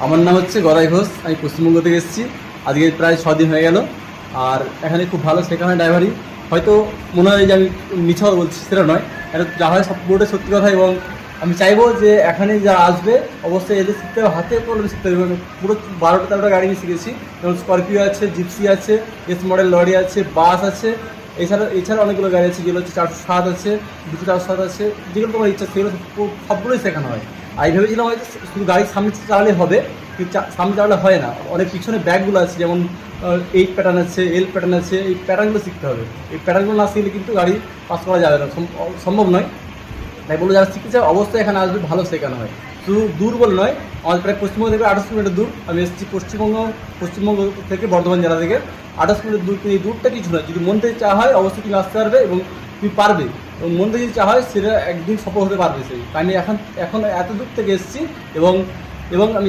আমার নাম হচ্ছে গদাই ঘোষ। আমি পশ্চিমবঙ্গ থেকে এসেছি। আজকে প্রায় 6 দিন হয়ে গেল। আর এখানে খুব ভালো শেখানো হয় ড্রাইভারি। হয়তো মনে হয় যে আমি মিথ্যা কথা বলছি, সেটা নয়। এটা যা হয় সব পুরোটাই সত্যি কথা। এবং আমি চাইবো যে এখানে যারা আসবে অবশ্যই এদের শিখতে হবে, হাতে কলমে শিখতে হবে। পুরো 12টা গাড়ি আমি শিখেছি, যেমন স্করপিও আছে, জিপসি আছে, এস মডেল লরি আছে, বাস আছে। এছাড়া অনেকগুলো গাড়ি আছে, যেগুলো হচ্ছে 407 আছে, 247 আছে। যেগুলো তোমার ইচ্ছা সেগুলো সবগুলোই শেখানো হয়। আমি ভেবেছিলাম হয়তো শুধু গাড়ির সামনে চালালে হবে, কিন্তু সামনে চালালে হয় না। অনেক পিছনে ব্যাগগুলো আছে, যেমন 8 প্যাটার্ন আছে, এল প্যাটার্ন আছে। এই প্যাটার্নগুলো শিখতে হবে। এই প্যাটার্নগুলো না শিখলে কিন্তু গাড়ি পাস করা যাবে না, সম্ভব নয়। তাই বললো যারা শিখতে চায় অবশ্যই এখানে আসবে, ভালো শেখানো হয়। শুধু দূর বলে নয়, আমাদের প্রায় পশ্চিমবঙ্গ থেকে 28 কিলোমিটার দূর। আমি এসেছি পশ্চিমবঙ্গ থেকে, বর্ধমান জেলা থেকে। 28 কিলোমিটার দূর। কিন্তু এই দূরটা কিছু নয়, যদি মন থেকে চাওয়া হয় অবশ্যই তুমি আসতে পারবে এবং তুমি পারবে। এবং মন থেকে যদি চাওয়া হয় সেটা একদিন সফল হতে পারবে। সেই তাই আমি এখন এত দূর থেকে এসেছি এবং এবং আমি